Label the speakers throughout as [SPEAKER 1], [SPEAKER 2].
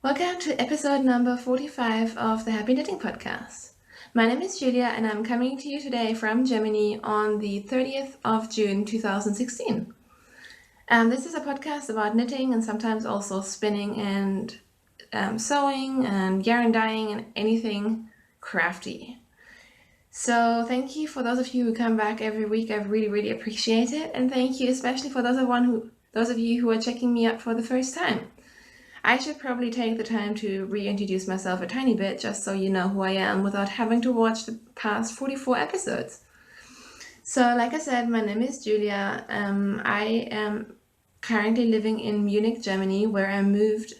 [SPEAKER 1] Welcome to episode number 45 of the Happy Knitting Podcast. My name is Julia and I'm coming to you today from Germany on the 30th of June 2016. This is a podcast about knitting and sometimes also spinning and sewing and yarn dyeing and anything crafty. So thank you for those of you who come back every week. I really appreciate it, and thank you especially for those of you who are checking me out for the first time. I should probably take the time to reintroduce myself a tiny bit just so you know who I am without having to watch the past 44 episodes. So like I said, my name is Julia. I am currently living in Munich, Germany, where I moved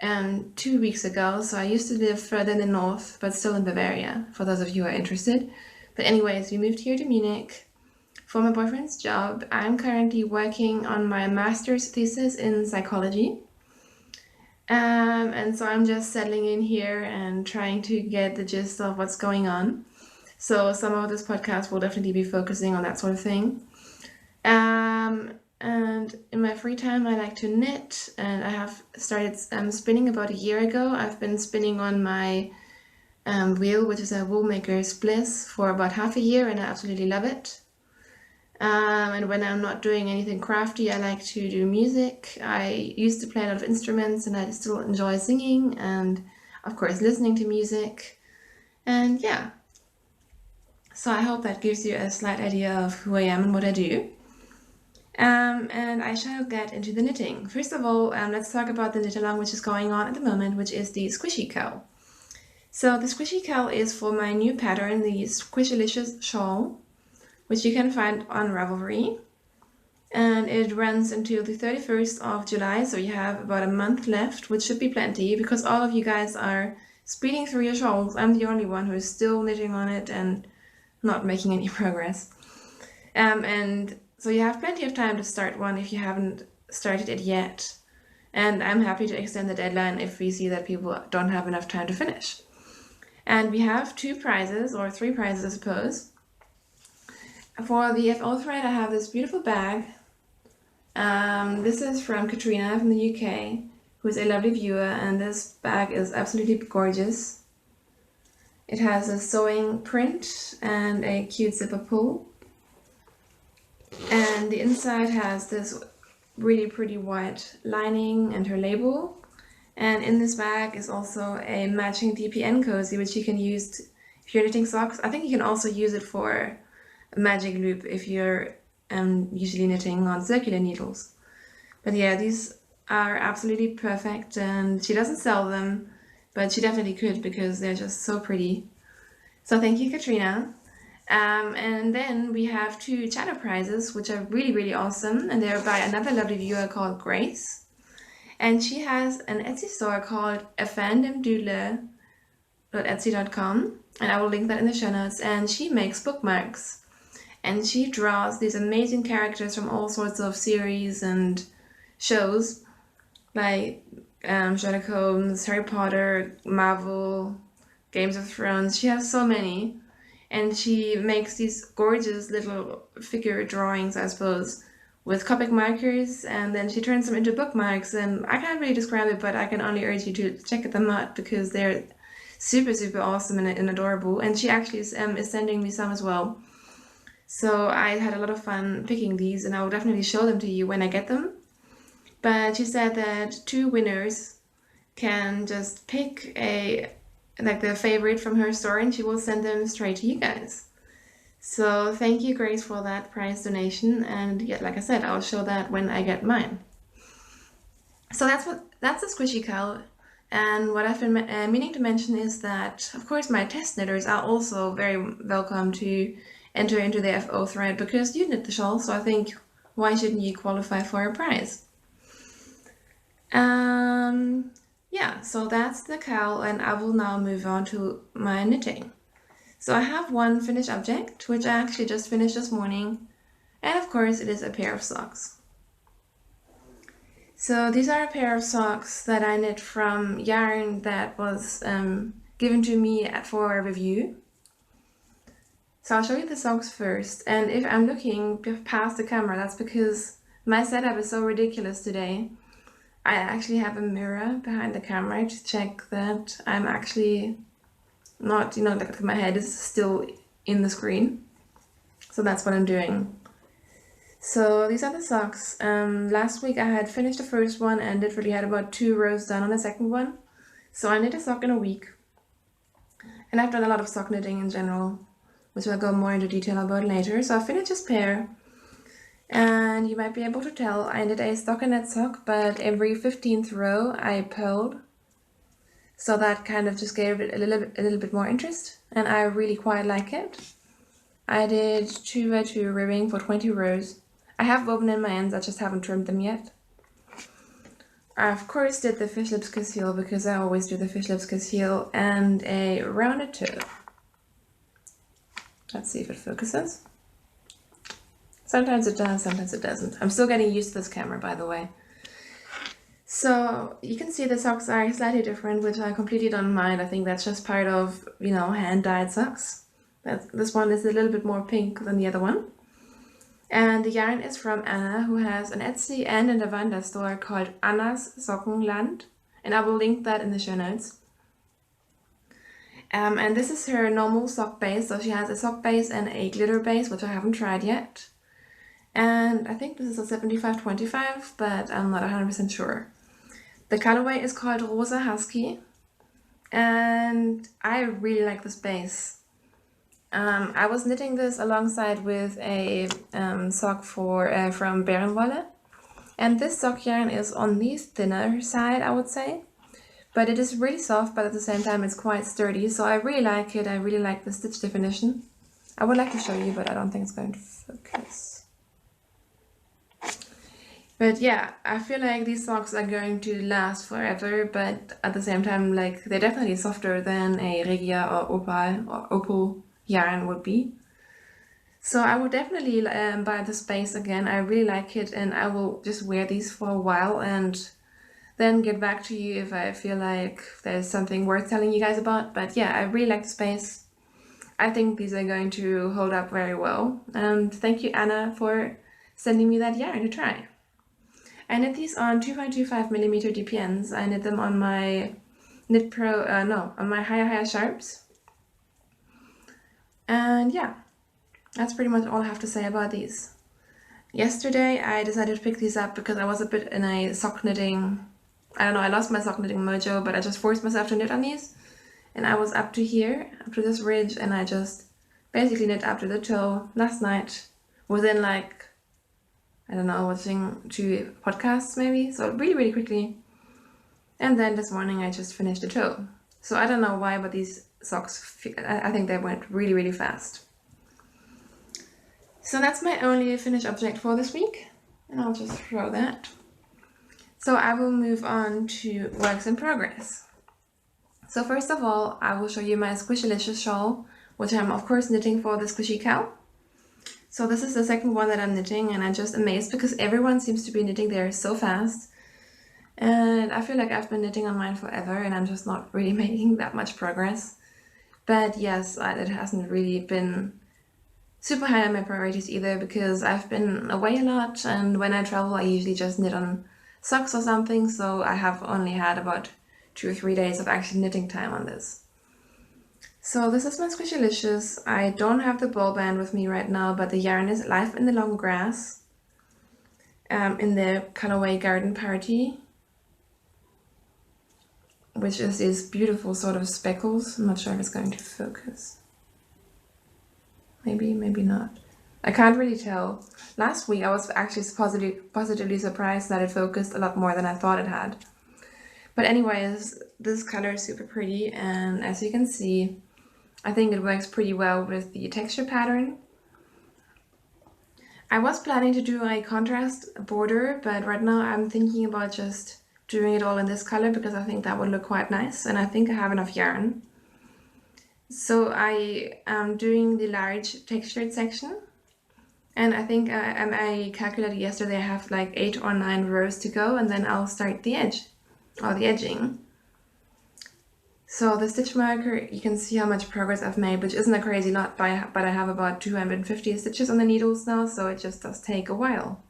[SPEAKER 1] 2 weeks ago. So I used to live further in the north, but still in Bavaria, for those of you who are interested. But anyways, we moved here to Munich for my boyfriend's job. I'm currently working on my master's thesis in psychology. And so I'm just settling in here and trying to get the gist of what's going on. So some of this podcast will definitely be focusing on that sort of thing. And in my free time, I like to knit, and I have started spinning about a year ago. I've been spinning on my wheel, which is a Woolmaker's Bliss, for about half a year, and I absolutely love it. And when I'm not doing anything crafty, I like to do music. I used to play a lot of instruments, and I still enjoy singing and, of course, listening to music. And yeah, so I hope that gives you a slight idea of who I am and what I do. And I shall get into the knitting. First of all, let's talk about the knit along which is going on at the moment, which is the Squishy Cow. So the Squishy Cow is for my new pattern, the Squishalicious Shawl, which you can find on Ravelry, and it runs until the 31st of July, so you have about a month left, which should be plenty because all of you guys are speeding through your shawls. I'm the only one who is still knitting on it and not making any progress. And so you have plenty of time to start one if you haven't started it yet, and I'm happy to extend the deadline if we see that people don't have enough time to finish. And we have 2 prizes, or 3 prizes I suppose. For the FO thread, I have this beautiful bag. This is from Katrina from the UK, who is a lovely viewer, and this bag is absolutely gorgeous. It has a sewing print and a cute zipper pull. And the inside has this really pretty white lining and her label. And in this bag is also a matching DPN cozy, which you can use if you're knitting socks. I think you can also use it for magic loop if you're usually knitting on circular needles. But yeah, these are absolutely perfect, and she doesn't sell them, but she definitely could because they're just so pretty. So thank you, Katrina. And then we have 2 channel prizes, which are really awesome, and they're by another lovely viewer called Grace. And she has an Etsy store called afandomdoodler.etsy.com, and I will link that in the show notes. And she makes bookmarks. And she draws these amazing characters from all sorts of series and shows, like Sherlock Holmes, Harry Potter, Marvel, Games of Thrones. She has so many. And she makes these gorgeous little figure drawings, I suppose, with Copic markers, and then she turns them into bookmarks. And I can't really describe it, but I can only urge you to check them out because they're super awesome and adorable. And she actually is sending me some as well. So I had a lot of fun picking these, and I will definitely show them to you when I get them. But she said that 2 winners can just pick their favorite from her store, and she will send them straight to you guys. So thank you, Grace, for that prize donation. And yeah, like I said, I'll show that when I get mine. So that's the Squishy Cow. And what I've been meaning to mention is that, of course, my test knitters are also very welcome to enter into the FO thread because you knit the shawl, so I think why shouldn't you qualify for a prize? Yeah, so that's the cow, and I will now move on to my knitting. So I have one finished object, which I actually just finished this morning, and of course it is a pair of socks. So these are a pair of socks that I knit from yarn that was given to me for a review. So I'll show you the socks first, and if I'm looking past the camera, that's because my setup is so ridiculous today. I actually have a mirror behind the camera to check that I'm actually not, like my head is still in the screen. So that's what I'm doing. So these are the socks. Last week I had finished the first one and literally had about 2 rows done on the second one. So I knit a sock in a week. And I've done a lot of sock knitting in general, which I'll go more into detail about later. So I finished this pair. And you might be able to tell I knit a stockinette sock, but every 15th row I purled. So that kind of just gave it a little bit more interest, and I really quite like it. I did 2x2 ribbing for 20 rows. I have woven in my ends, I just haven't trimmed them yet. I of course did the fish lips conceal because I always do the fish lips conceal, and a rounded toe. Let's see if it focuses. Sometimes it does, sometimes it doesn't. I'm still getting used to this camera, by the way. So you can see the socks are slightly different, which I completely don't mind. I think that's just part of, hand-dyed socks. This one is a little bit more pink than the other one. And the yarn is from Anna, who has an Etsy and a Lavanda store called Anna's Sockenland. And I will link that in the show notes. And this is her normal sock base. So she has a sock base and a glitter base, which I haven't tried yet. And I think this is a 75-25, but I'm not 100% sure. The colorway is called Rosa Husky, and I really like this base. I was knitting this alongside with a sock from Bärenwolle, and this sock yarn is on the thinner side, I would say. But it is really soft, but at the same time it's quite sturdy, so I really like it. I really like the stitch definition. I would like to show you, but I don't think it's going to focus. But yeah, I feel like these socks are going to last forever, but at the same time, like, they're definitely softer than a Regia or Opal yarn would be. So I would definitely buy this base again. I really like it, and I will just wear these for a while and then get back to you if I feel like there's something worth telling you guys about. But yeah, I really like this base. I think these are going to hold up very well. And thank you, Anna, for sending me that yarn to try. I knit these on 2.25mm DPNs. I knit them on my on my Higher Sharps. And yeah, that's pretty much all I have to say about these. Yesterday I decided to pick these up because I was a bit in a sock knitting, I lost my sock knitting mojo, but I just forced myself to knit on these. And I was up to here, up to this ridge, and I just basically knit up to the toe last night within like, watching 2 podcasts maybe, so really quickly. And then this morning I just finished the toe. So I don't know why, but these socks, I think they went really fast. So that's my only finished object for this week, and I'll just throw that. So I will move on to works in progress. So first of all, I will show you my Squishalicious shawl, which I'm of course knitting for the Squishy Cow. So this is the second one that I'm knitting, and I'm just amazed because everyone seems to be knitting there so fast. And I feel like I've been knitting on mine forever and I'm just not really making that much progress. But yes, it hasn't really been super high on my priorities either because I've been away a lot, and when I travel I usually just knit on socks or something, so I have only had about 2 or 3 days of actually knitting time on this. So this is my Squishalicious. I don't have the ball band with me right now, but the yarn is Life in the Long Grass in the colorway Garden Party, which is these beautiful sort of speckles. I'm not sure if it's going to focus. Maybe, maybe not. I can't really tell. Last week I was actually positively surprised that it focused a lot more than I thought it had. But anyways, this color is super pretty, and as you can see, I think it works pretty well with the texture pattern. I was planning to do a contrast border, but right now I'm thinking about just doing it all in this color because I think that would look quite nice, and I think I have enough yarn. So I am doing the large textured section, and I think I calculated yesterday I have like 8 or 9 rows to go, and then I'll start the edge, or the edging. So the stitch marker, you can see how much progress I've made, which isn't a crazy lot, but I have about 250 stitches on the needles now, so it just does take a while.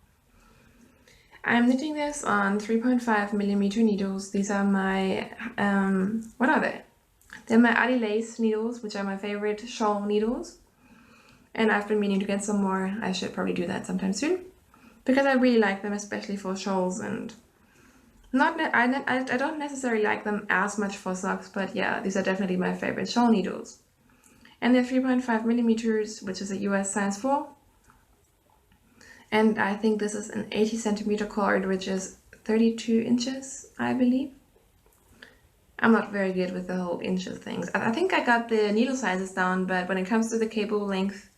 [SPEAKER 1] I'm knitting this on 3.5 millimeter needles. These are my, what are they? They're my Adi Lace needles, which are my favorite shawl needles. And I've been meaning to get some more. I should probably do that sometime soon, because I really like them, especially for shawls, and I don't necessarily like them as much for socks, but yeah, these are definitely my favorite shawl needles. And they're 3.5 millimeters, which is a US size 4. And I think this is an 80 centimeter cord, which is 32 inches, I believe. I'm not very good with the whole inches things. I think I got the needle sizes down, but when it comes to the cable length,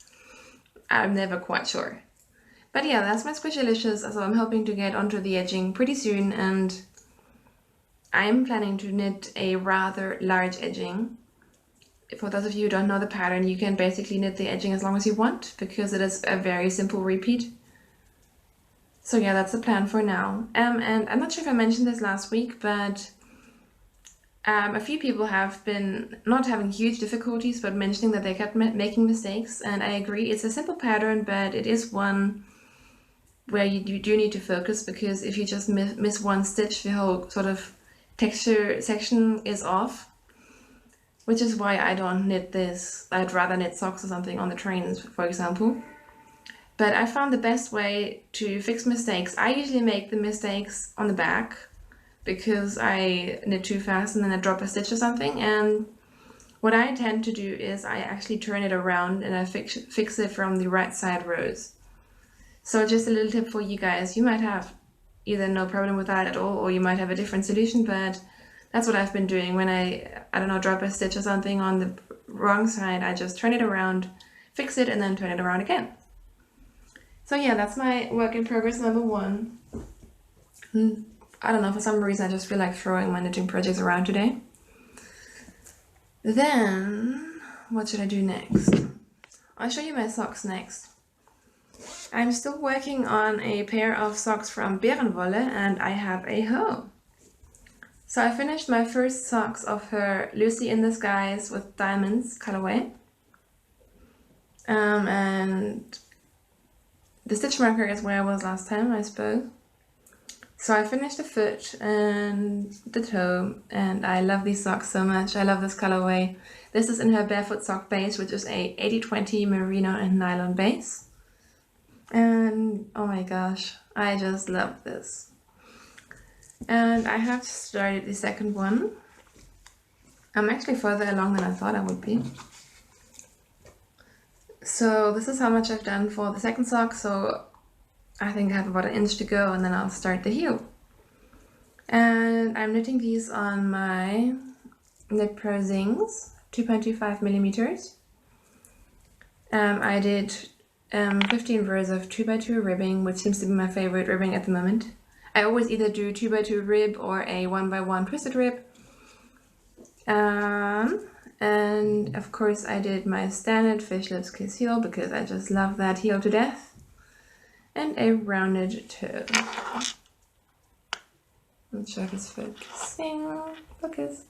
[SPEAKER 1] I'm never quite sure. But yeah, that's my Squishalicious, so I'm hoping to get onto the edging pretty soon, and I'm planning to knit a rather large edging. For those of you who don't know the pattern, you can basically knit the edging as long as you want, because it is a very simple repeat. So yeah, that's the plan for now. And I'm not sure if I mentioned this last week, but a few people have been not having huge difficulties, but mentioning that they kept making mistakes, and I agree. It's a simple pattern, but it is one where you do need to focus, because if you just miss one stitch, the whole sort of texture section is off, which is why I don't knit this. I'd rather knit socks or something on the trains, for example. But I found the best way to fix mistakes. I usually make the mistakes on the back, because I knit too fast and then I drop a stitch or something. And what I tend to do is I actually turn it around and I fix it from the right side rows. So just a little tip for you guys. You might have either no problem with that at all, or you might have a different solution, but that's what I've been doing. When I don't know, drop a stitch or something on the wrong side, I just turn it around, fix it, and then turn it around again. So yeah, that's my work in progress number 1. I don't know, for some reason I just feel like throwing my knitting projects around today. Then, what should I do next? I'll show you my socks next. I'm still working on a pair of socks from Bärenwolle, and I have a hoe. So I finished my first socks of her Lucy in the Skies with Diamonds colorway. And the stitch marker is where I was last time, I suppose. So I finished the foot and the toe, and I love these socks so much. I love this colorway. This is in her barefoot sock base, which is a 80/20 merino and nylon base. And oh my gosh, I just love this. And I have started the second one. I'm actually further along than I thought I would be. So this is how much I've done for the second sock. So I think I have about an inch to go, and then I'll start the heel. And I'm knitting these on my Knit Pro Zings, 2.25 millimeters. I did 15 rows of 2x2 ribbing, which seems to be my favorite ribbing at the moment. I always either do 2x2 rib or a 1x1 twisted rib. And of course I did my standard fish lips kiss heel, because I just love that heel to death. And a rounded toe. I'm not sure if it's focusing. Focus.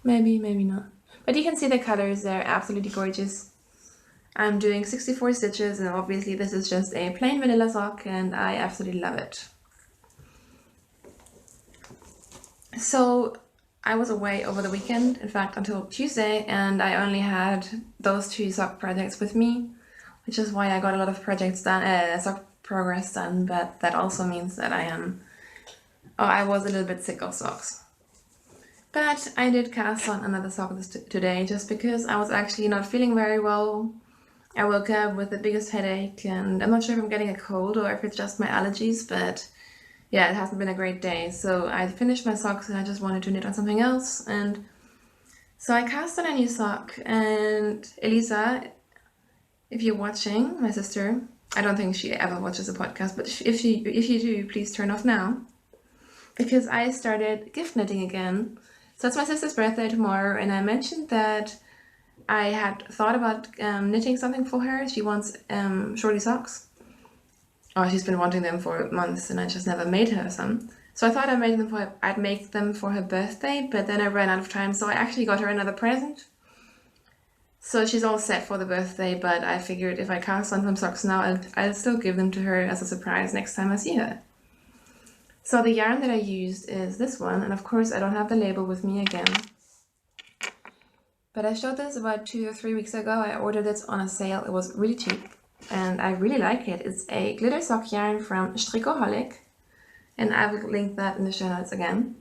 [SPEAKER 1] Maybe, maybe not. But you can see the colors, they're absolutely gorgeous. I'm doing 64 stitches, and obviously this is just a plain vanilla sock, and I absolutely love it. So I was away over the weekend, in fact until Tuesday, and I only had those 2 sock projects with me, which is why I got a lot of projects done, sock progress done, but that also means that I was a little bit sick of socks. But I did cast on another sock today, just because I was actually not feeling very well. I woke up with the biggest headache, and I'm not sure if I'm getting a cold or if it's just my allergies, but yeah, it hasn't been a great day. So I finished my socks and I just wanted to knit on something else, and so I cast on a new sock. And Elisa, if you're watching, my sister, I don't think she ever watches the podcast, but if you do, please turn off now, because I started gift knitting again. So it's my sister's birthday tomorrow, and I mentioned that I had thought about knitting something for her. She wants shorty socks. Oh, she's been wanting them for months, and I just never made her some. So I thought I'd make them for her birthday, but then I ran out of time, so I actually got her another present. So she's all set for the birthday, but I figured if I cast on some socks now, I'll still give them to her as a surprise next time I see her. So the yarn that I used is this one, and of course I don't have the label with me again. But I showed this about 2 or 3 weeks ago. I ordered it on a sale. It was really cheap and I really like it. It's a glitter sock yarn from Strickoholic, and I will link that in the show notes again.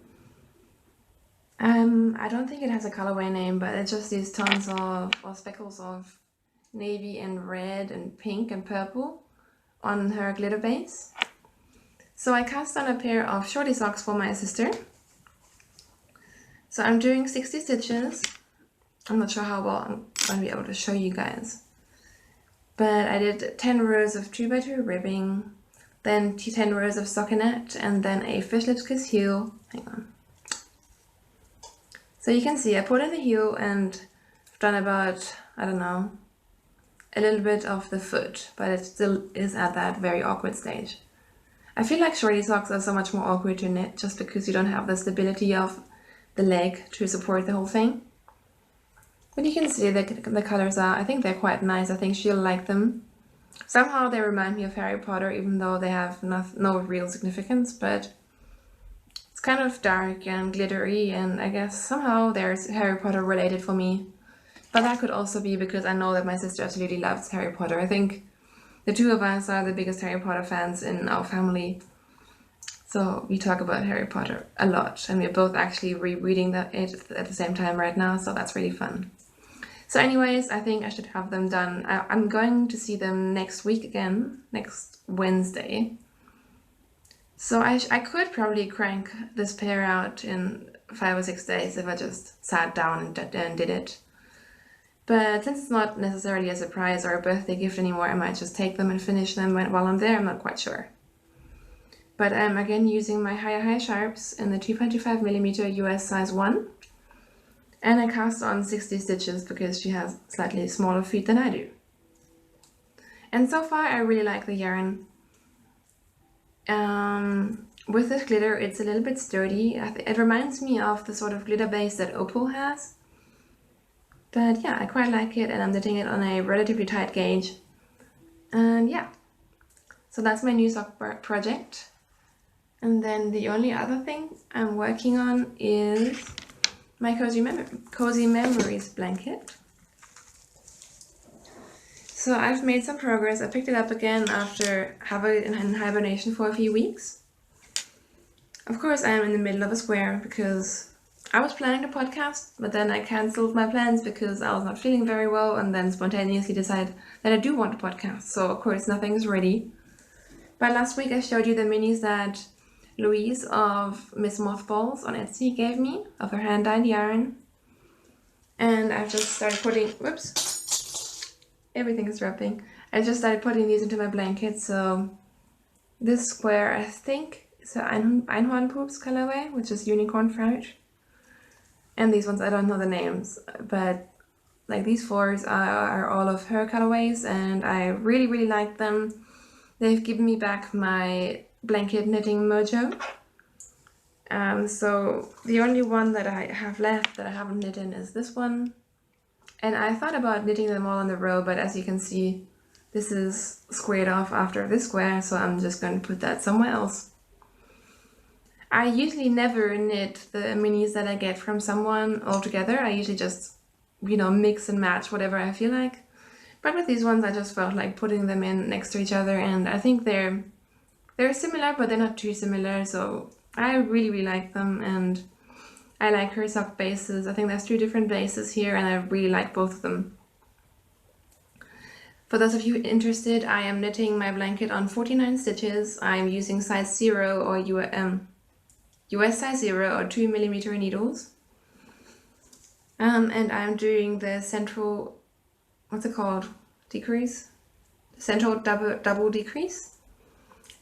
[SPEAKER 1] I don't think it has a colorway name, but it's just these tons of, or speckles of navy and red and pink and purple on her glitter base. So I cast on a pair of shorty socks for my sister. So I'm doing 60 stitches. I'm not sure how well I'm going to be able to show you guys. But I did 10 rows of 2x2 ribbing, then 10 rows of stockinette, and then a fish lips kiss heel. Hang on. So you can see I put in the heel and I've done about, I don't know, a little bit of the foot, but it still is at that very awkward stage. I feel like shorty socks are so much more awkward to knit just because you don't have the stability of the leg to support the whole thing. But you can see the colors are, I think they're quite nice. I think she'll like them. Somehow they remind me of Harry Potter, even though they have no real significance, but it's kind of dark and glittery, and I guess somehow there's Harry Potter related for me. But that could also be because I know that my sister absolutely loves Harry Potter. I think the two of us are the biggest Harry Potter fans in our family. So we talk about Harry Potter a lot, and we're both actually rereading it at the same time right now, so that's really fun. So anyways, I think I should have them done. I'm going to see them next week again, next Wednesday. So I could probably crank this pair out in 5 or 6 days if I just sat down and did it. But since it's not necessarily a surprise or a birthday gift anymore, I might just take them and finish them while I'm there. I'm not quite sure. But I'm again using my high sharps in the 2.25mm US size 1. And I cast on 60 stitches because she has slightly smaller feet than I do. And so far I really like the yarn. With this glitter, it's a little bit sturdy. It reminds me of the sort of glitter base that Opal has. But yeah, I quite like it, and I'm knitting it on a relatively tight gauge. And yeah, so that's my new sock project. And then the only other thing I'm working on is my Cozy Memories blanket. So I've made some progress. I picked it up again after having it in hibernation for a few weeks. Of course, I am in the middle of a square because I was planning a podcast, but then I cancelled my plans because I was not feeling very well, and then spontaneously decided that I do want a podcast. So of course nothing is ready. But last week I showed you the minis that Louise of Miss Mothballs on Etsy gave me of her hand-dyed yarn. And I've just started putting, whoops, everything is wrapping. I just started putting these into my blanket. So this square, I think, is an Einhornpoops colorway, which is unicorn fruit. And these ones, I don't know the names, but like these 4s are all of her colorways, and I really, really like them. They've given me back my blanket knitting mojo. So the only one that I have left that I haven't knit in is this one. And I thought about knitting them all in a row, but as you can see, this is squared off after this square, so I'm just going to put that somewhere else. I usually never knit the minis that I get from someone all together. I usually just, mix and match whatever I feel like. But with these ones, I just felt like putting them in next to each other, and I think they're similar, but they're not too similar, so I really, really like them, and I like her sock bases. I think there's 2 different bases here, and I really like both of them. For those of you interested, I am knitting my blanket on 49 stitches. I'm using size 0 or US size 0 or 2mm needles. And I'm doing the central, what's it called? Decrease? Central double decrease.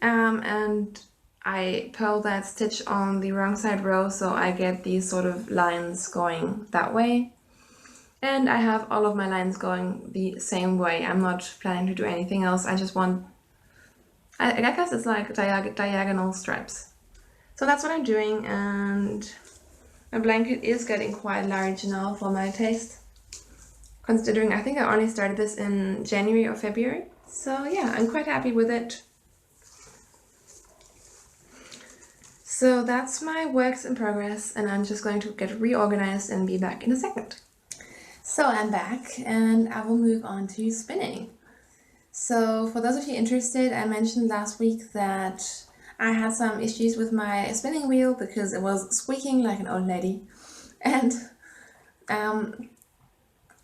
[SPEAKER 1] And I purl that stitch on the wrong side row, so I get these sort of lines going that way. And I have all of my lines going the same way. I'm not planning to do anything else. I just want, I guess it's like diagonal stripes. So that's what I'm doing, and my blanket is getting quite large now for my taste. Considering I think I only started this in January or February. So yeah, I'm quite happy with it. So that's my works in progress, and I'm just going to get reorganized and be back in a second. So I'm back, and I will move on to spinning. So for those of you interested, I mentioned last week that I had some issues with my spinning wheel because it was squeaking like an old lady. And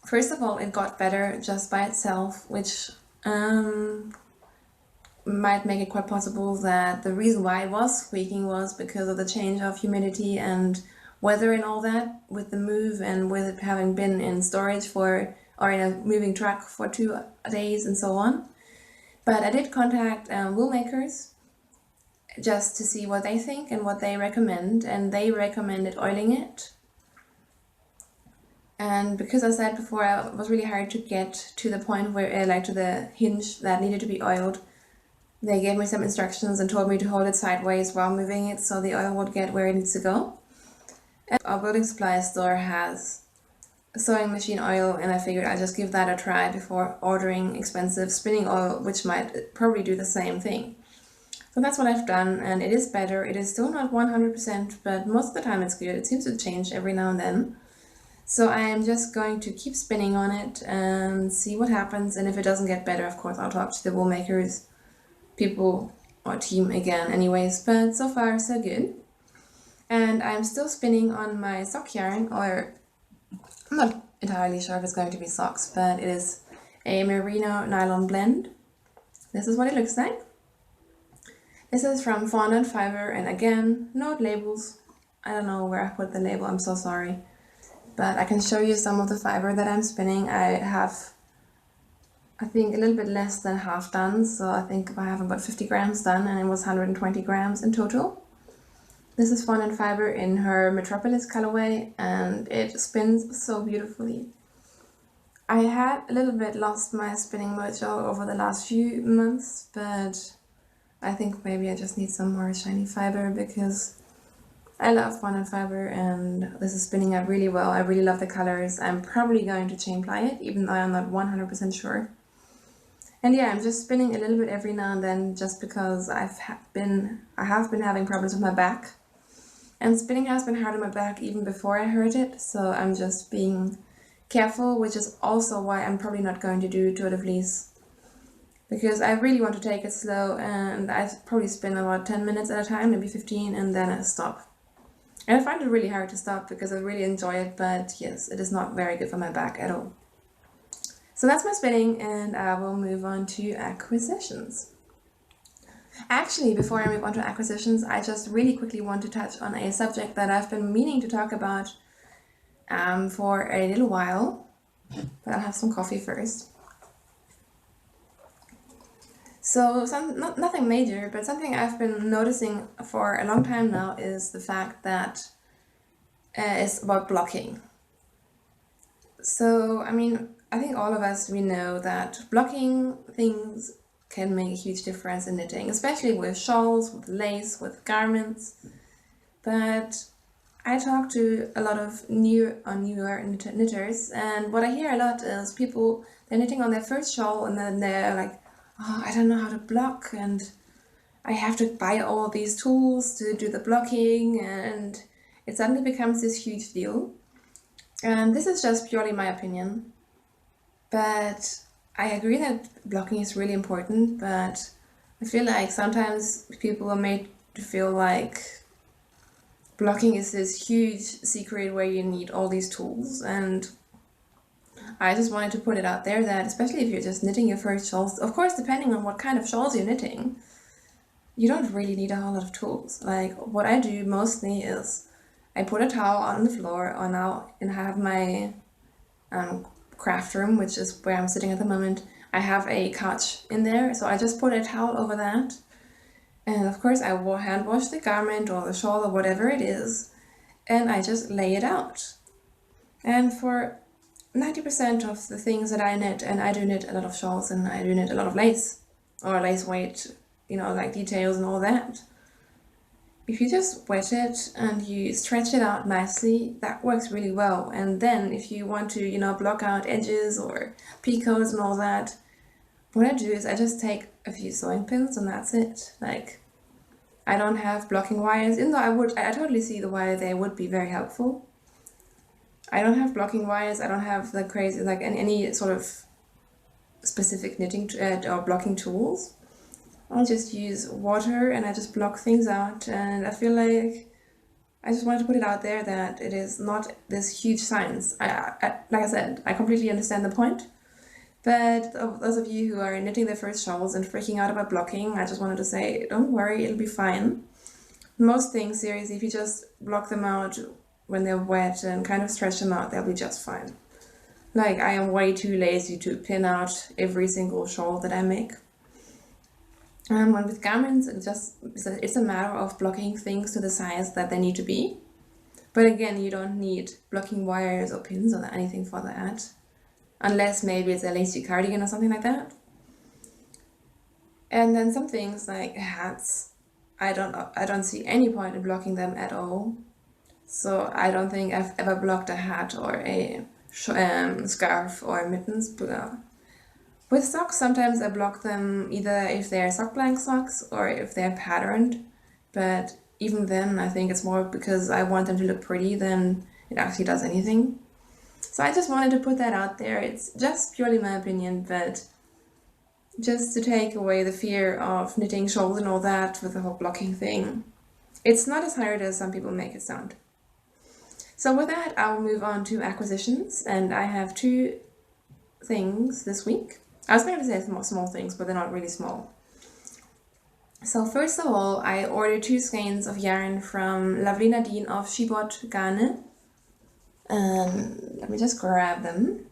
[SPEAKER 1] first of all, it got better just by itself, which might make it quite possible that the reason why it was squeaking was because of the change of humidity and weather and all that with the move, and with it having been in storage for, or in a moving truck for 2 days and so on. But I did contact wheel makers just to see what they think and what they recommend, and they recommended oiling it. And because I said before, it was really hard to get to the point where, like to the hinge that needed to be oiled, they gave me some instructions and told me to hold it sideways while moving it so the oil would get where it needs to go. And our building supply store has sewing machine oil, and I figured I'd just give that a try before ordering expensive spinning oil, which might probably do the same thing. So that's what I've done, and it is better. It is still not 100%, but most of the time it's good. It seems to change every now and then. So I am just going to keep spinning on it and see what happens, and if it doesn't get better, of course, I'll talk to the wool makers people or team again anyways, but so far so good. And I'm still spinning on my sock yarn, or I'm not entirely sure if it's going to be socks, but it is a merino nylon blend. This is what it looks like. This is from Fondant Fiber, and again, no labels. I don't know where I put the label, I'm so sorry. But I can show you some of the fiber that I'm spinning. I have, I think, a little bit less than half done, so I think I have about 50 grams done, and it was 120 grams in total. This is Fondant Fiber in her Metropolis colorway, and it spins so beautifully. I had a little bit lost my spinning mojo over the last few months, but I think maybe I just need some more shiny fiber because I love Fondant Fiber, and this is spinning out really well. I really love the colors. I'm probably going to chain ply it, even though I'm not 100% sure. And yeah, I'm just spinning a little bit every now and then, just because I have been having problems with my back. And spinning has been hard on my back even before I hurt it, so I'm just being careful, which is also why I'm probably not going to do Tour de Vlies. Because I really want to take it slow, and I probably spin about 10 minutes at a time, maybe 15, and then I stop. And I find it really hard to stop because I really enjoy it, but yes, it is not very good for my back at all. So that's my spinning, and I will move on to acquisitions. Actually, before I move on to acquisitions, I just really quickly want to touch on a subject that I've been meaning to talk about for a little while, but I'll have some coffee first. So nothing major, but something I've been noticing for a long time now is the fact that it's about blocking. So, I mean, I think all of us, we know that blocking things can make a huge difference in knitting, especially with shawls, with lace, with garments. But I talk to a lot of newer knitters, and what I hear a lot is people, they're knitting on their first shawl, and then they're like, oh, I don't know how to block, and I have to buy all these tools to do the blocking, and it suddenly becomes this huge deal. And this is just purely my opinion, but I agree that blocking is really important, but I feel like sometimes people are made to feel like blocking is this huge secret where you need all these tools, and I just wanted to put it out there that, especially if you're just knitting your first shawls, of course, depending on what kind of shawls you're knitting, you don't really need a whole lot of tools. Like, what I do mostly is I put a towel on the floor, or now, and I have my craft room, which is where I'm sitting at the moment. I have a couch in there, so I just put a towel over that. And of course, I will hand wash the garment or the shawl or whatever it is, and I just lay it out. And for 90% of the things that I knit, and I do knit a lot of shawls, and I do knit a lot of lace, or lace weight, you know, like details and all that. If you just wet it and you stretch it out nicely, that works really well. And then if you want to, you know, block out edges or picots and all that, what I do is I just take a few sewing pins and that's it. Like, I don't have blocking wires, even though I totally see the why they would be very helpful. I don't have blocking wires. I don't have the crazy, like any sort of specific knitting or blocking tools. I just use water and I just block things out, and I feel like I just wanted to put it out there that it is not this huge science. Like I said, I completely understand the point, but those of you who are knitting their first shawls and freaking out about blocking, I just wanted to say, don't worry, it'll be fine. Most things, seriously, if you just block them out when they're wet and kind of stretch them out, they'll be just fine. Like, I am way too lazy to pin out every single shawl that I make. And with garments, it's a matter of blocking things to the size that they need to be. But again, you don't need blocking wires or pins or anything for that. Unless maybe it's a lacy cardigan or something like that. And then some things like hats, I don't see any point in blocking them at all. So I don't think I've ever blocked a hat or a scarf or mittens. With socks, sometimes I block them either if they're sock blank socks or if they're patterned. But even then, I think it's more because I want them to look pretty than it actually does anything. So I just wanted to put that out there. It's just purely my opinion, but just to take away the fear of knitting shawls and all that with the whole blocking thing. It's not as hard as some people make it sound. So with that, I'll move on to acquisitions, and I have 2 things this week. I was going to say small things, but they're not really small. So first of all, I ordered 2 skeins of yarn from lovely Nadine of She Bought Garne. Let me just grab them.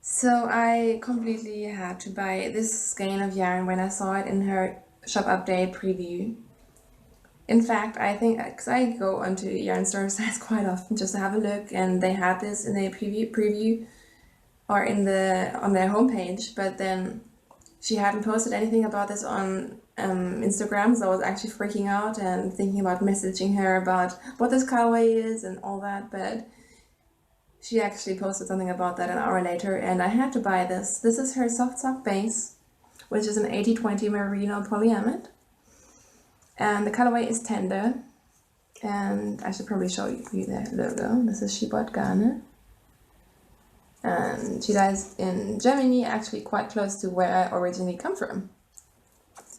[SPEAKER 1] So I completely had to buy this skein of yarn when I saw it in her shop update preview. In fact, I think, because I go onto yarn store sites quite often just to have a look, and they had this in a preview or on their homepage, but then she hadn't posted anything about this on Instagram, so I was actually freaking out and thinking about messaging her about what this colorway is and all that, but she actually posted something about that an hour later, and I had to buy this. This is her soft sock base, which is an 80/20 merino polyamide. And the colorway is Tender, and I should probably show you the logo. This is She Bought Garne, and she lies in Germany, actually quite close to where I originally come from.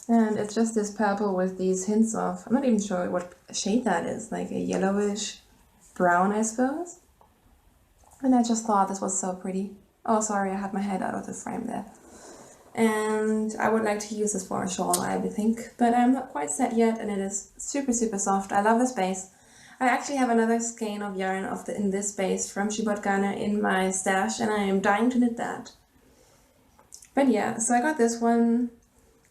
[SPEAKER 1] And it's just this purple with these hints of, I'm not even sure what shade that is, like a yellowish brown, I suppose. And I just thought this was so pretty. Oh, sorry, I had my head out of the frame there. And I would like to use this for a shawl, I would think, but I'm not quite set yet, and it is super, super soft. I love this base. I actually have another skein of yarn in this base from She Bought Garne in my stash, and I am dying to knit that. But yeah, so I got this one,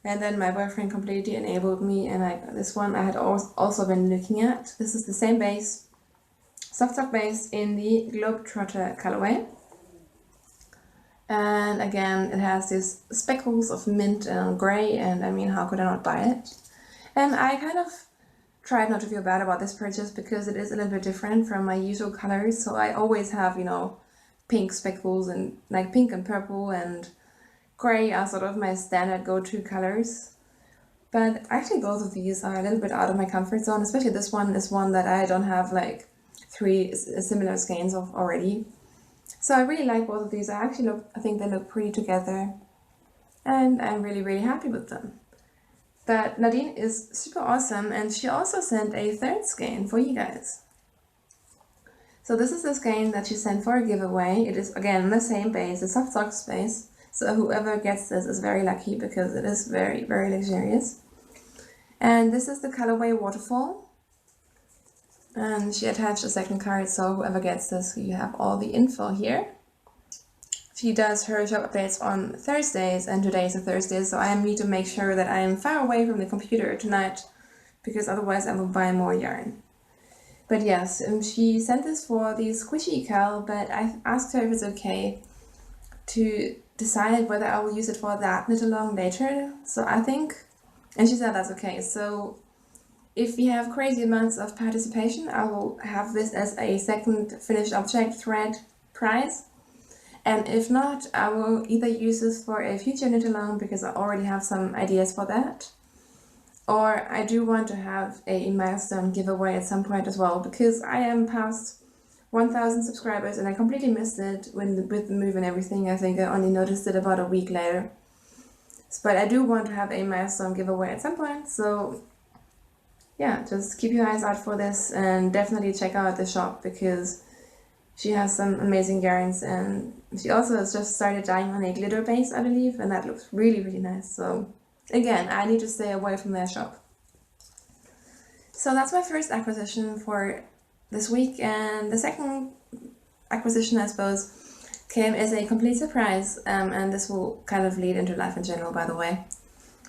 [SPEAKER 1] and then my boyfriend completely enabled me, and I got this one I had also been looking at. This is the same base, soft sock base in the Globetrotter colorway. And again, it has these speckles of mint and gray, and I mean, how could I not buy it? And I kind of tried not to feel bad about this purchase because it is a little bit different from my usual colors. So I always have, pink speckles, and like pink and purple and gray are sort of my standard go-to colors. But actually both of these are a little bit out of my comfort zone, especially this one is one that I don't have like 3 similar skeins of already. So I really like both of these. I think they look pretty together, and I'm really, really happy with them. But Nadine is super awesome, and she also sent a 3rd skein for you guys. So this is the skein that she sent for a giveaway. It is again the same base, the soft sock base. So whoever gets this is very lucky because it is very, very luxurious. And this is the colorway Waterfall. And she attached a 2nd card, so whoever gets this, you have all the info here. She does her shop updates on Thursdays, and today is a Thursday, so I need to make sure that I am far away from the computer tonight, because otherwise I will buy more yarn. But yes, she sent this for the squishy curl, but I asked her if it's okay to decide whether I will use it for that knit along later. So I think, and she said that's okay. So if we have crazy amounts of participation, I will have this as a 2nd finished object thread prize. And if not, I will either use this for a future knit along because I already have some ideas for that. Or I do want to have a milestone giveaway at some point as well, because I am past 1,000 subscribers and I completely missed it with the move and everything. I think I only noticed it about a week later. But I do want to have a milestone giveaway at some point, so yeah, just keep your eyes out for this and definitely check out the shop because she has some amazing yarns, and she also has just started dyeing on a glitter base, I believe, and that looks really, really nice. So again, I need to stay away from their shop. So that's my first acquisition for this week, and the second acquisition, I suppose, came as a complete surprise, and this will kind of lead into life in general, by the way.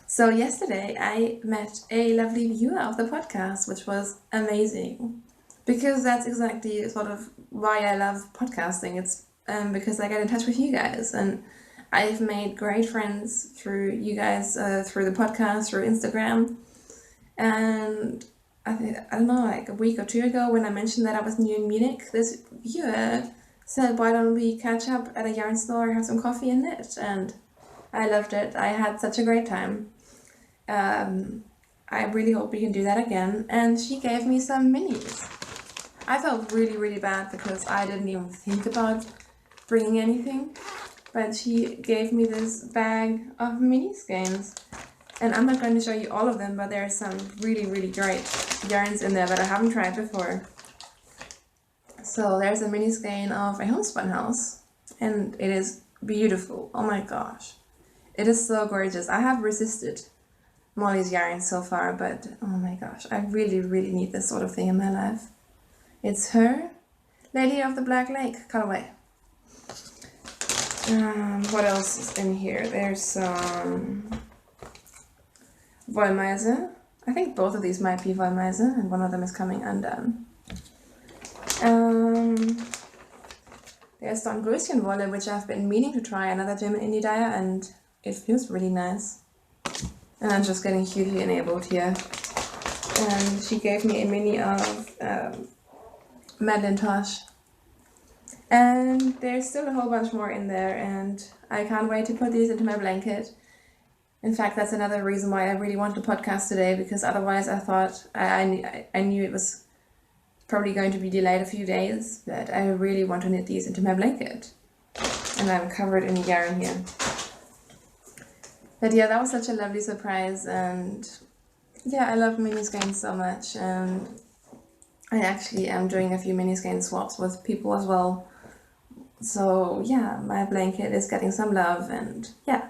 [SPEAKER 1] So yesterday I met a lovely viewer of the podcast, which was amazing, because that's exactly sort of why I love podcasting. It's because I get in touch with you guys, and I've made great friends through you guys, through the podcast, through Instagram. And I don't know, like a week or two ago when I mentioned that I was new in Munich, this viewer said, why don't we catch up at a yarn store, have some coffee and knit? And I loved it. I had such a great time. I really hope we can do that again. And she gave me some minis. I felt really, really bad because I didn't even think about bringing anything. But she gave me this bag of mini skeins. And I'm not going to show you all of them, but there are some really, really great yarns in there that I haven't tried before. So there's a mini skein of a homespun house, and it is beautiful. Oh my gosh. It is so gorgeous. I have resisted Molly's yarns so far, but oh my gosh, I really, really need this sort of thing in my life. It's her Lady of the Black Lake colorway. What else is in here? There's some Wollmeise. I think both of these might be Wollmeise, and one of them is coming undone. There's Dornröschenwolle, which I've been meaning to try, another German indie dyer, and it feels really nice. And I'm just getting hugely enabled here. And she gave me a mini of Madeline Tosh. And there's still a whole bunch more in there, and I can't wait to put these into my blanket. In fact, that's another reason why I really want to podcast today, because otherwise I thought I knew it was probably going to be delayed a few days, but I really want to knit these into my blanket. And I'm covered in yarn here. But yeah, that was such a lovely surprise, and yeah, I love mini skeins so much, and I actually am doing a few mini skein swaps with people as well. So yeah, my blanket is getting some love, and yeah.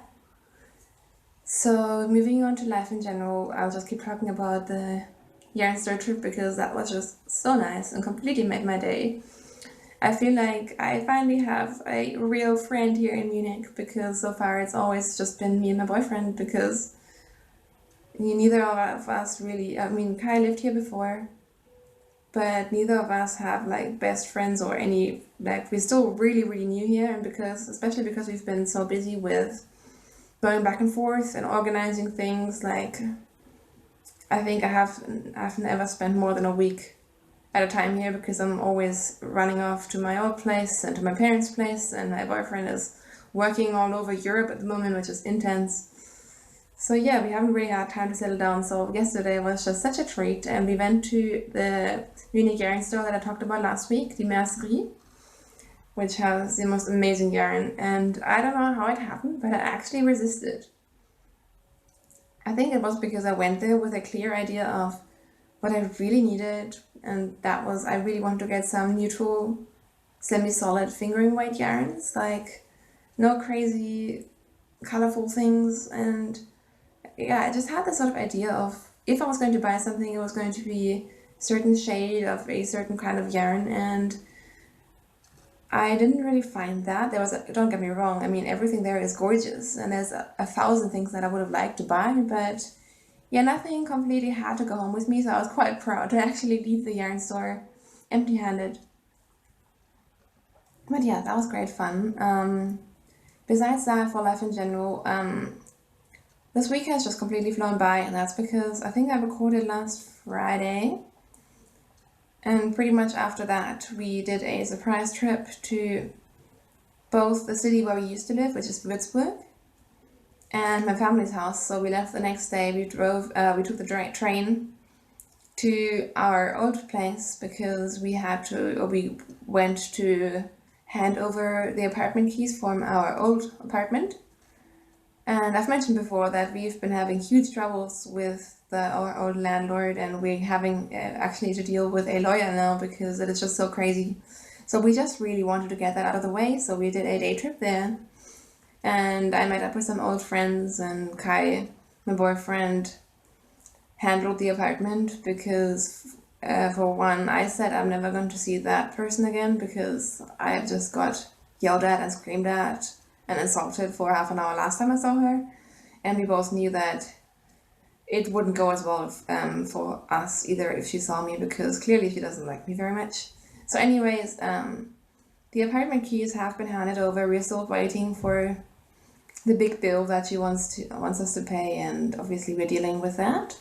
[SPEAKER 1] So moving on to life in general, I'll just keep talking about the yarn store trip because that was just so nice and completely made my day. I feel like I finally have a real friend here in Munich, because so far it's always just been me and my boyfriend, because neither of us really, I mean, Kai lived here before, but neither of us have like best friends or any, like we're still really, really new here, and especially because we've been so busy with going back and forth and organizing things, like I think I've never spent more than a week at a time here, because I'm always running off to my old place and to my parents' place, and my boyfriend is working all over Europe at the moment, which is intense. So yeah, we haven't really had time to settle down. So yesterday was just such a treat, and we went to the Munich yarn store that I talked about last week, the Mercerie, which has the most amazing yarn. And I don't know how it happened, but I actually resisted. I think it was because I went there with a clear idea of what I really needed, and that was I really wanted to get some neutral, semi-solid fingering weight yarns, like no crazy colorful things. And yeah, I just had this sort of idea of if I was going to buy something, it was going to be a certain shade of a certain kind of yarn, and I didn't really find that. Don't get me wrong, I mean, everything there is gorgeous, and there's a thousand things that I would have liked to buy, but yeah, nothing completely had to go home with me, so I was quite proud to actually leave the yarn store empty-handed. But yeah, that was great fun. Besides that, for life in general, this week has just completely flown by, and that's because I think I recorded last Friday, and pretty much after that we did a surprise trip to both the city where we used to live, which is Würzburg, and my family's house. So we left the next day. We took the train to our old place because we went to hand over the apartment keys from our old apartment. And I've mentioned before that we've been having huge troubles with our old landlord, and we're having actually to deal with a lawyer now because it is just so crazy. So we just really wanted to get that out of the way. So we did a day trip there, and I met up with some old friends, and Kai, my boyfriend, handled the apartment because, for one, I said I'm never going to see that person again because I just got yelled at and screamed at and insulted for half an hour last time I saw her. And we both knew that it wouldn't go as well for us either if she saw me, because clearly she doesn't like me very much. So anyways, the apartment keys have been handed over. We're still waiting for the big bill that she wants us to pay, and obviously we're dealing with that.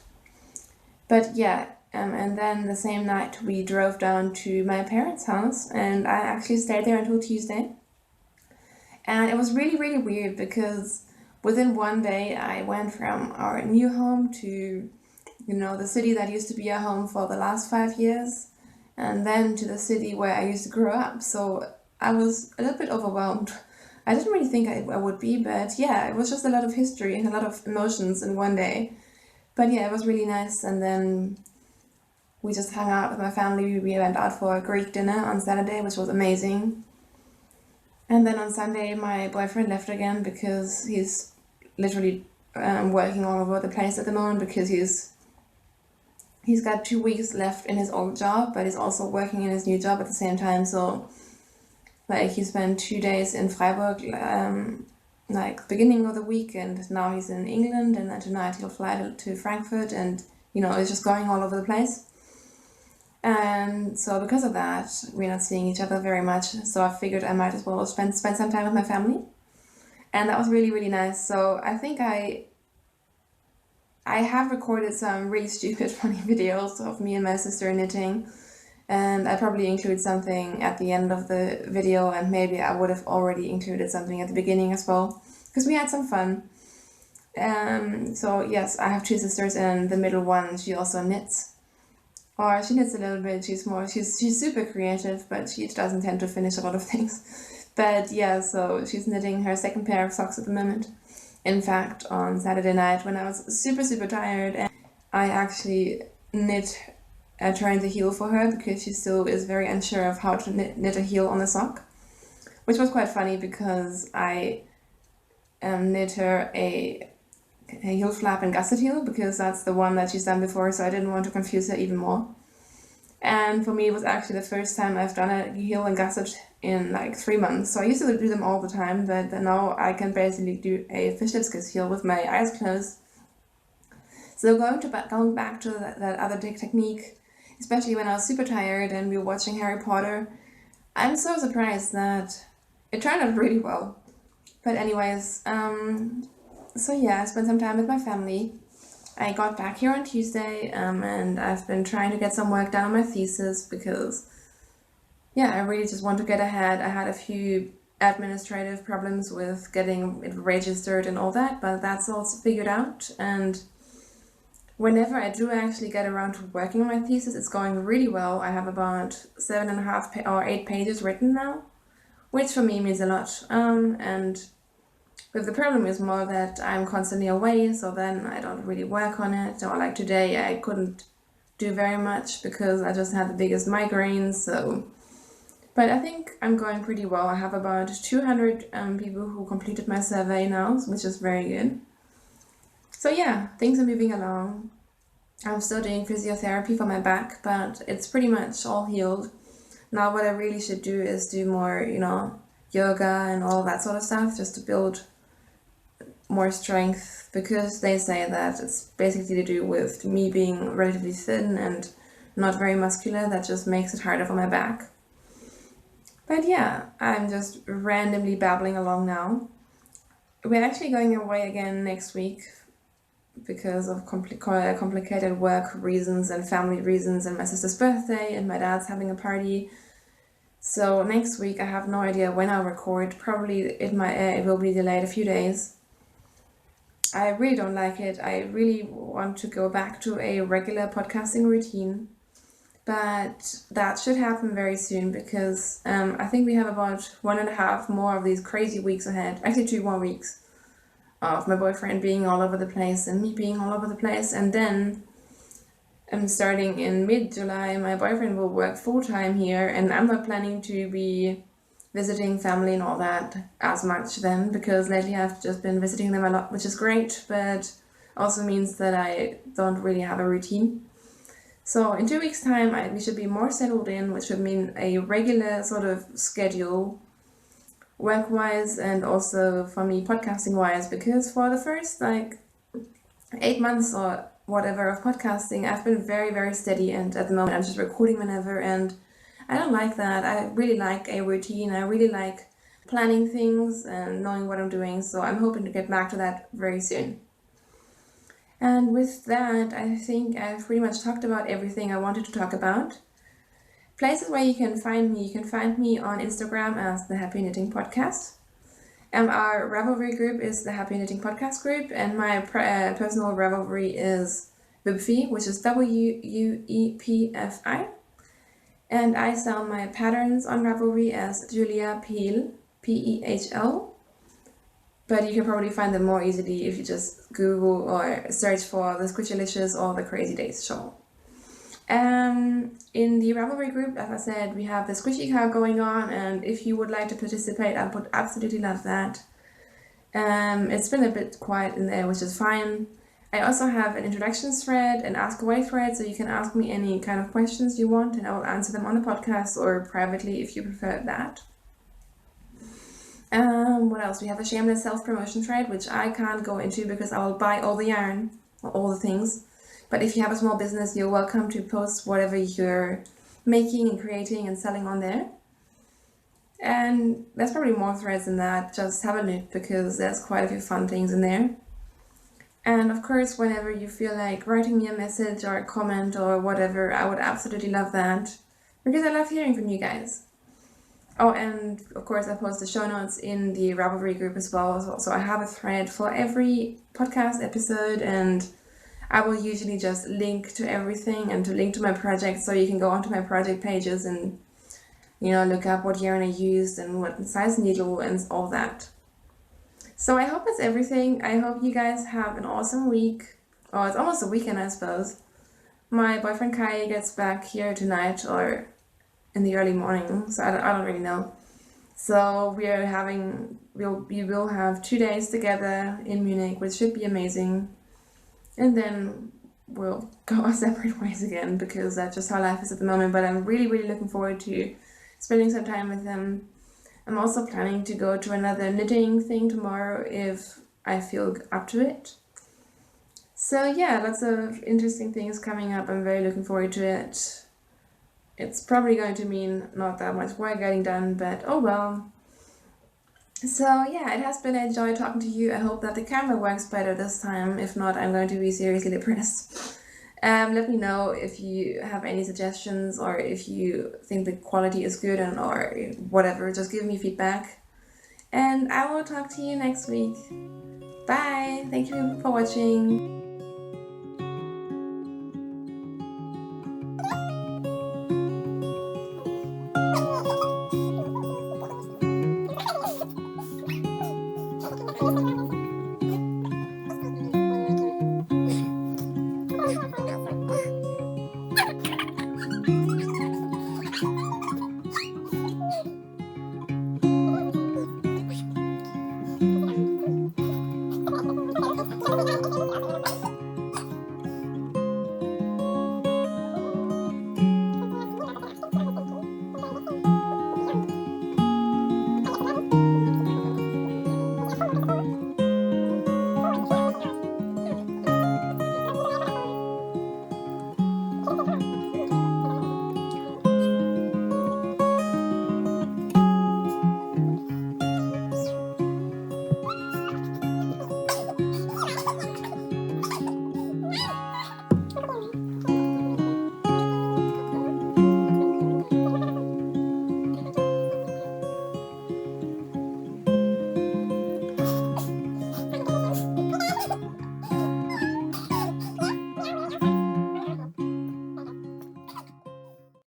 [SPEAKER 1] But yeah, and then the same night we drove down to my parents' house, and I actually stayed there until Tuesday. And it was really, really weird because within one day I went from our new home to, the city that used to be our home for the last 5 years, and then to the city where I used to grow up. So I was a little bit overwhelmed. I didn't really think I would be, but yeah, it was just a lot of history and a lot of emotions in one day. But yeah, it was really nice. And then we just hung out with my family. We went out for a Greek dinner on Saturday, which was amazing. And then on Sunday, my boyfriend left again because he's literally working all over the place at the moment because he's got 2 weeks left in his old job, but he's also working in his new job at the same time. So like he spent 2 days in Freiburg, like beginning of the week, and now he's in England, and then tonight he'll fly to Frankfurt, and it's just going all over the place. And so because of that, we're not seeing each other very much. So I figured I might as well spend some time with my family. And that was really, really nice. So I think I have recorded some really stupid, funny videos of me and my sister knitting. And I probably include something at the end of the video, and maybe I would have already included something at the beginning as well, because we had some fun. So yes, I have 2 sisters, and the middle one, she also knits. Or she knits a little bit. She's super creative, but she doesn't tend to finish a lot of things. But yeah, so she's knitting her second pair of socks at the moment. In fact, on Saturday night when I was super, super tired, and I actually turned the heel for her because she still is very unsure of how to knit a heel on a sock, which was quite funny because I knit her a heel flap and gusset heel because that's the one that she's done before, so I didn't want to confuse her even more. And for me, it was actually the first time I've done a heel and gusset in like 3 months. So I used to do them all the time, but now I can basically do a fishnets heel with my eyes closed. So going back to that other technique, especially when I was super tired and we were watching Harry Potter, I'm so surprised that it turned out really well. But anyways, so yeah, I spent some time with my family. I got back here on Tuesday, and I've been trying to get some work done on my thesis because, yeah, I really just want to get ahead. I had a few administrative problems with getting it registered and all that, but that's all figured out. And whenever I do actually get around to working on my thesis, it's going really well. I have about 7.5 or 8 pages written now, which for me means a lot. But the problem is more that I'm constantly away, so then I don't really work on it. Or like today, I couldn't do very much because I just had the biggest migraines. So, but I think I'm going pretty well. I have about 200 people who completed my survey now, which is very good. So yeah, things are moving along. I'm still doing physiotherapy for my back, but it's pretty much all healed. Now what I really should do is do more, yoga and all that sort of stuff, just to build more strength, because they say that it's basically to do with me being relatively thin and not very muscular. That just makes it harder for my back. But yeah, I'm just randomly babbling along now. We're actually going away again next week because of complicated work reasons and family reasons, and my sister's birthday and my dad's having a party. So next week I have no idea when I'll record. Probably it will be delayed a few days. I really don't like it. I really want to go back to a regular podcasting routine. But that should happen very soon because I think we have about 1.5 more of these crazy weeks ahead. Actually, 2 more weeks of my boyfriend being all over the place and me being all over the place. And then starting in mid-July, my boyfriend will work full-time here, and I'm not planning to be visiting family and all that as much then, because lately I've just been visiting them a lot, which is great, but also means that I don't really have a routine. So in 2 weeks' time, we should be more settled in, which would mean a regular sort of schedule, work-wise and also for me podcasting-wise, because for the first 8 months or whatever of podcasting, I've been very, very steady, and at the moment I'm just recording whenever, and I don't like that. I really like a routine. I really like planning things and knowing what I'm doing, so I'm hoping to get back to that very soon. And with that, I think I've pretty much talked about everything I wanted to talk about. Places where you can find me on Instagram as The Happy Knitting Podcast. Our Ravelry group is The Happy Knitting Podcast group, and my personal Ravelry is Webfi, which is WUEPFI. And I sell my patterns on Ravelry as Julia Pehl, P-E-H-L. But you can probably find them more easily if you just Google or search for the Squishalicious or the Crazy Days shawl. In the Ravelry group, as I said, we have the squishy card going on, and if you would like to participate, I would absolutely love that. It's been a bit quiet in there, which is fine. I also have an introductions thread, an ask away thread, so you can ask me any kind of questions you want, and I will answer them on the podcast or privately if you prefer that. What else? We have a shameless self-promotion thread, which I can't go into because I will buy all the yarn, or all the things. But if you have a small business, you're welcome to post whatever you're making and creating and selling on there. And there's probably more threads than that. Just have a look because there's quite a few fun things in there. And of course, whenever you feel like writing me a message or a comment or whatever, I would absolutely love that because I love hearing from you guys. Oh, and of course, I post the show notes in the Ravelry group as well. So I have a thread for every podcast episode, and I will usually just link to everything and to link to my project, so you can go onto my project pages and, look up what yarn I used and what size needle and all that. So I hope that's everything. I hope you guys have an awesome week. Oh, it's almost a weekend, I suppose. My boyfriend Kai gets back here tonight or in the early morning, so I don't really know. So we will have 2 days together in Munich, which should be amazing. And then we'll go our separate ways again because that's just how life is at the moment. But I'm really, really looking forward to spending some time with him. I'm also planning to go to another knitting thing tomorrow if I feel up to it. So yeah, lots of interesting things coming up. I'm very looking forward to it. It's probably going to mean not that much work getting done, but oh well. So yeah, it has been a joy talking to you. I hope that the camera works better this time. If not, I'm going to be seriously depressed. Let me know if you have any suggestions or if you think the quality is good or whatever. Just give me feedback. And I will talk to you next week. Bye! Thank you for watching.